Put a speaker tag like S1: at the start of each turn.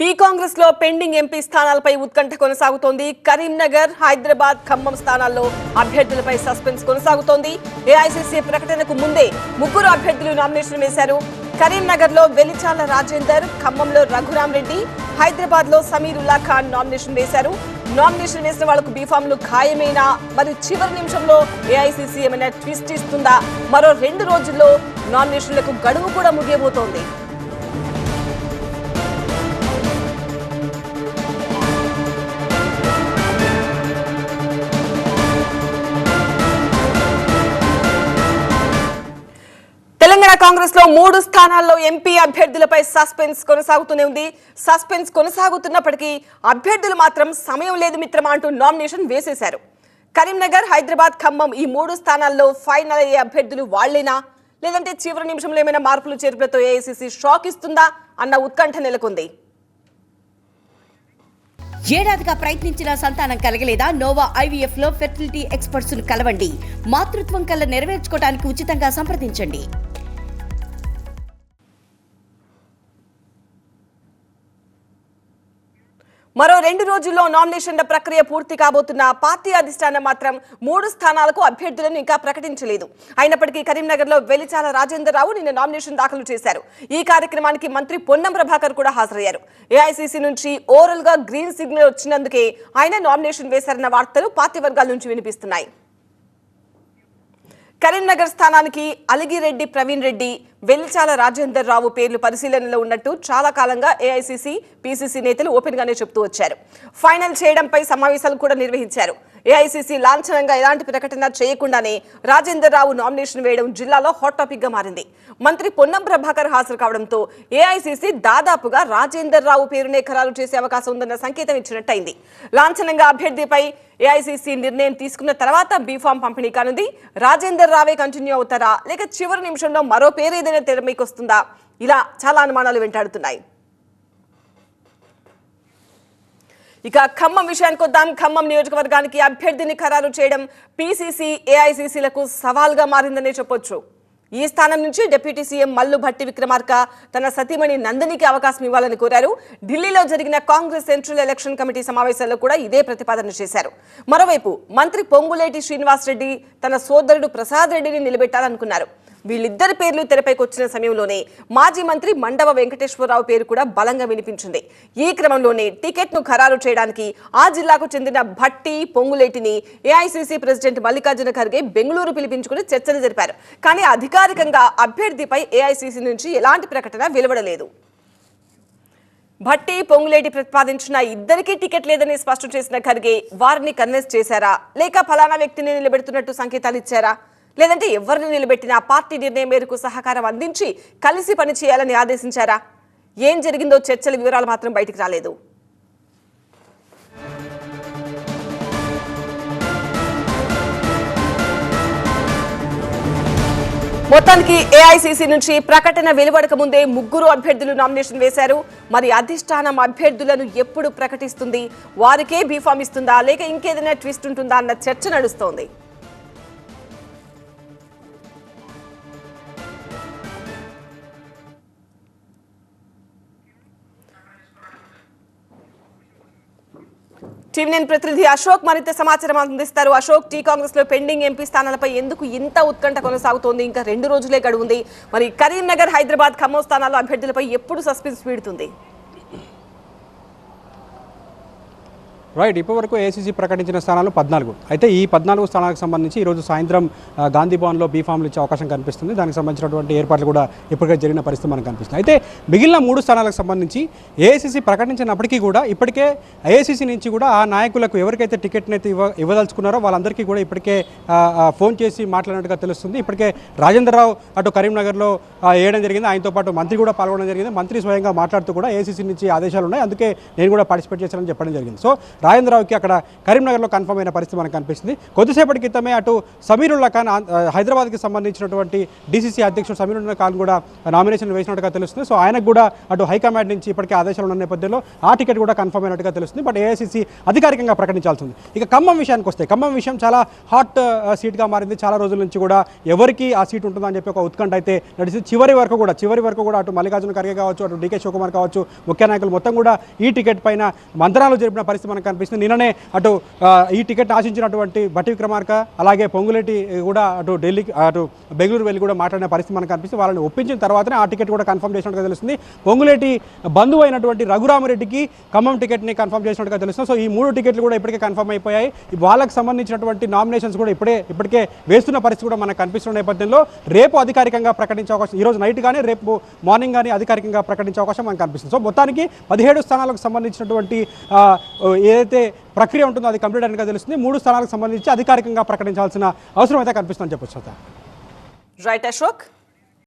S1: Tea Congress లో pending MP స్థానాలపై ఉత్కంఠ కొనసాగుతోంది. కరీంనగర్, హైదరాబాద్, ఖమ్మం స్థానాల్లో అభ్యర్థులపై సస్పెన్స్ కొనసాగుతోంది. ఏఐసీసీ ప్రకటనకు ముందే ముగ్గురు అభ్యర్థులు నామినేషన్ వేశారు. కరీంనగర్ లో వెలిచాల రాజేందర్, ఖమ్మంలో రఘురామ్ రెడ్డి, హైదరాబాద్ లో సమీరుల్లా ఖాన్ నామినేషన్ వేశారు. నామినేషన్ వేసిన వాళ్లకు బీఫామ్లు ఖాయమేనా? మరి చివరి నిమిషంలో ఏఐసీసీ ఏమైనా ట్విస్ట్ ఇస్తుందా? మరో 2 రోజుల్లో నామినేషన్లకు గడువు కూడా ముగియబోతోంది. తెలంగాణ కాంగ్రెస్ లో 3 స్థానాల్లో ఎంపీ అభ్యర్థులపై సస్పెన్స్ కొనసాగుతూనే ఉంది. సస్పెన్స్ కొనసాగుతున్నప్పటికీ అభ్యర్థులు మాత్రం సమయం లేదు మిత్రమా అంటూ నామినేషన్ వేసేశారు. కరీంనగర్, హైదరాబాద్, ఖమ్మం ఈ 3 స్థానాల్లో ఫైనల్ అయ్యే అభ్యర్థులు వాళ్లేనా, లేదంటే చివరి నిమిషంలో ఏమైనా మార్పులు చేర్పులతో ఏఐసీసీ షాక్ ఇస్తుందా అన్న ఉత్కంఠ నెలకొంది.
S2: ఏడాదిగా ప్రయత్నించిన సంతానం కలగలేదా? నోవా ఐవీఎఫ్ లో ఫెర్టిలిటీ ఎక్స్పర్ట్స్ ను కలవండి. మాతృత్వం కల నెరవేర్చుకోవడానికి ఉచితంగా సంప్రదించండి.
S1: మరో 2 రోజుల్లో నామినేషన్ల ప్రక్రియ పూర్తి కాబోతున్న పార్టీ అధిష్టానం మాత్రం 3 స్థానాలకు అభ్యర్థులను ఇంకా ప్రకటించలేదు. అయినప్పటికీ కరీంనగర్ లో వెలిచాల రాజేందర్ రావు నిన్న నామినేషన్ దాఖలు చేశారు. ఈ కార్యక్రమానికి మంత్రి పొన్నం ప్రభాకర్ కూడా హాజరయ్యారు. ఏఐసీసీ నుంచి ఓరల్ గా గ్రీన్ సిగ్నల్ వచ్చినందుకే ఆయన నామినేషన్ వేశారన్న వార్తలు పార్టీ వర్గాల నుంచి వినిపిస్తున్నాయి. కరీంనగర్ స్థానానికి అలిగిరెడ్డి ప్రవీణ్ రెడ్డి, వెలిచాల రాజేందర్ రావు పేర్లు పరిశీలనలో ఉన్నట్టు చాలా కాలంగా ఏఐసీసీ, పీసీసీ నేతలు ఓపెన్ గానే చెప్తూ వచ్చారు. ఫైనల్ చేయడంపై సమావేశాలు కూడా నిర్వహించారు. ఏఐసీసీ లాంఛనంగా ఎలాంటి ప్రకటన చేయకుండానే రాజేందర్ రావు నామినేషన్ వేయడం జిల్లాలో హాట్ టాపిక్ గా మారింది. మంత్రి పొన్నం ప్రభాకర్ హాజరు కావడంతో ఏఐసీసీ దాదాపుగా రాజేందర్ రావు పేరునే ఖరారు చేసే అవకాశం ఉందన్న సంకేతం ఇచ్చినట్టయింది. లాంఛనంగా అభ్యర్థిపై ఏఐసీసీ నిర్ణయం తీసుకున్న తర్వాత బీఫామ్ పంపిణీ కానుంది. రాజేందర్ రావే కంటిన్యూ అవుతారా, లేక చివరి నిమిషంలో మరో పేరు ఏదైనా తెరమీకి వస్తుందా? ఇలా చాలా అనుమానాలు వెంటాడుతున్నాయి. ఇక ఖమ్మం విషయానికి వద్దాం. ఖమ్మం నియోజకవర్గానికి అభ్యర్థిని ఖరారు చేయడం పీసీసీ, ఏఐసీసీలకు సవాల్గా మారిందనే చెప్పొచ్చు. ఈ స్థానం నుంచి డిప్యూటీ సీఎం మల్లు భట్టి విక్రమార్క తన సతీమణి నందినికి అవకాశం ఇవ్వాలని కోరారు. ఢిల్లీలో జరిగిన కాంగ్రెస్ సెంట్రల్ ఎలక్షన్ కమిటీ సమావేశాల్లో కూడా ఇదే ప్రతిపాదన చేశారు. మరోవైపు మంత్రి పొంగులేటి శ్రీనివాస్ రెడ్డి తన సోదరుడు ప్రసాద్ రెడ్డిని నిలబెట్టాలనుకున్నారు. వీళ్ళిద్దరి పేర్లు తెరపైకి వచ్చిన సమయంలోనే మాజీ మంత్రి మండవ వెంకటేశ్వరరావు పేరు కూడా బలంగా వినిపించింది. ఈ క్రమంలోనే టికెట్ ను ఖరారు చేయడానికి ఆ జిల్లాకు చెందిన భట్టి, పొంగులేటిని ఏఐసీసీ ప్రెసిడెంట్ మల్లికార్జున ఖర్గే బెంగళూరు పిలిపించుకుని చర్చలు జరిపారు. కానీ అధికారికంగా అభ్యర్థిపై ఏఐసీసీ నుంచి ఎలాంటి ప్రకటన వెలువడలేదు. భట్టి, పొంగులేటి ప్రతిపాదించిన ఇద్దరికీ టికెట్ లేదని స్పష్టం చేసిన ఖర్గే వారిని కన్విన్స్ చేశారా, లేక ఫలానా వ్యక్తిని నిలబెడుతున్నట్టు సంకేతాలు ఇచ్చారా, లేదంటే ఎవరిని నిలబెట్టినా పార్టీ నిర్ణయం మేరకు సహకారం అందించి కలిసి పనిచేయాలని ఆదేశించారా? ఏం జరిగిందో చర్చల వివరాలు మాత్రం బయటికి రాలేదు. మొత్తానికి ఏఐసీసీ నుంచి ప్రకటన వెలువడక ముందే ముగ్గురు అభ్యర్థులు నామినేషన్ వేశారు. మరి అధిష్టానం అభ్యర్థులను ఎప్పుడు ప్రకటిస్తుంది? వారికే బీఫామ్ ఇస్తుందా, లేక ఇంకేదైనా ట్విస్ట్ ఉంటుందా అన్న చర్చ నడుస్తోంది. టీవీ9 ప్రతినిధి అశోక్ మరింత సమాచారం అందిస్తారు. అశోక్, టీ కాంగ్రెస్ లో పెండింగ్ ఎంపీ స్థానాలపై ఎందుకు ఇంత ఉత్కంఠ కొనసాగుతోంది? ఇంకా 2 రోజులే గడువు ఉంది. మరి కరీంనగర్, హైదరాబాద్, ఖమ్మం స్థానాల్లో అభ్యర్థులపై ఎప్పుడు సస్పెన్స్ వీడుతుంది?
S3: రైట్, ఇప్పటివరకు ఏఐసీసీ ప్రకటించిన స్థానాలు 14. అయితే ఈ 14 స్థానాలకు సంబంధించి ఈరోజు సాయంత్రం గాంధీ భవన్లో బీఫామ్లు ఇచ్చే అవకాశం కనిపిస్తుంది. దానికి సంబంధించినటువంటి ఏర్పాట్లు కూడా ఇప్పటికే జరిగిన పరిస్థితి మనకు కనిపిస్తుంది. అయితే మిగిలిన 3 స్థానాలకు సంబంధించి ఏఐసీసీ ప్రకటించినప్పటికీ కూడా ఇప్పటికే ఏఐసీసీ నుంచి కూడా ఆ నాయకులకు ఎవరికైతే టికెట్ని అయితే ఇవ్వదలుచుకున్నారో వాళ్ళందరికీ కూడా ఇప్పటికే ఫోన్ చేసి మాట్లాడినట్టుగా తెలుస్తుంది. ఇప్పటికే రాజేందర్ రావు అటు కరీంనగర్లో వేయడం జరిగింది. ఆయనతో పాటు మంత్రి కూడా పాల్గొనడం జరిగింది. మంత్రి స్వయంగా మాట్లాడుతూ కూడా ఏఐసీసీ నుంచి ఆదేశాలు ఉన్నాయి, అందుకే నేను కూడా పార్టిసిపేట్ చేశానని చెప్పడం జరిగింది. సో రాజేంద్రరావుకి అక్కడ కరీంనగర్లో కన్ఫర్మ్ అయిన పరిస్థితి మనకు కనిపిస్తుంది. కొద్దిసేపటి క్రితమే అటు సమీరుల్లా ఖాన్ హైదరాబాద్కి సంబంధించినటువంటి డీసీసీ అధ్యక్షుడు సమీరుల్లా ఖాన్ కూడా నామినేషన్ వేసినట్టుగా తెలుస్తుంది. సో ఆయనకు కూడా అటు హైకమాండ్ నుంచి ఇప్పటికే ఆదేశాలు ఉన్న నేపథ్యంలో ఆ టికెట్ కూడా కన్ఫర్మ్ అయినట్టుగా తెలుస్తుంది. బట్ ఏఐసీసీ అధికారికంగా ప్రకటించాల్సి ఉంది. ఇక ఖమ్మం విషయానికి వస్తే ఖమ్మం విషయం చాలా హాట్ సీట్గా మారింది. చాలా రోజుల నుంచి కూడా ఎవరికి ఆ సీట్ ఉంటుందని చెప్పి ఒక ఉత్కంఠ అయితే నడిచింది. చివరి వరకు కూడా అటు మల్లికార్జున ఖర్గే కావచ్చు, అటు డీకే శివకుమార్ కావచ్చు, ముఖ్య నాయకులు మొత్తం కూడా ఈ టికెట్ పైన మంత్రాలు జరిపిన పరిస్థితి మనకు కనిపిస్తుంది. నిన్ననే అటు ఈ టికెట్ ఆశించినటువంటి భట్టి విక్రమార్క అలాగే పొంగులేటి కూడా అటు ఢిల్లీకి అటు బెంగళూరు వెళ్ళి కూడా మాట్లాడిన పరిస్థితి మనకు కనిపిస్తుంది. వాళ్ళని ఒప్పించిన తర్వాతనే ఆ టికెట్ కూడా కన్ఫర్మ్ చేసినట్టుగా తెలుస్తుంది. పొంగులేటి బంధువు అయినటువంటి రఘురామరెడ్డికి ఖమ్మం టికెట్ని కన్ఫర్మ్ చేసినట్టుగా తెలుస్తుంది. సో ఈ 3 టికెట్లు కూడా ఇప్పటికే కన్ఫర్మ్ అయిపోయాయి. వాళ్ళకి సంబంధించినటువంటి నామినేషన్స్ కూడా ఇప్పటికే వేస్తున్న పరిస్థితి కూడా మనకు కనిపిస్తున్న నేపథ్యంలో రేపు అధికారికంగా ప్రకటించే అవకాశం, ఈరోజు నైట్ కానీ రేపు మార్నింగ్ కానీ అధికారికంగా ప్రకటించే అవకాశం మనకు కనిపిస్తుంది. సో మొత్తానికి 17 స్థానాలకు సంబంధించినటువంటి ఏదైతే ప్రక్రియ ఉంటుందో అది కంప్లీట్ అయినట్టుగా తెలుస్తుంది. 3 స్థానాలకు సంబంధించి అధికారికంగా ప్రకటించాల్సిన అవసరం అయితే కనిపిస్తుందని చెప్పొచ్చు.
S1: రైట్ అశోక్.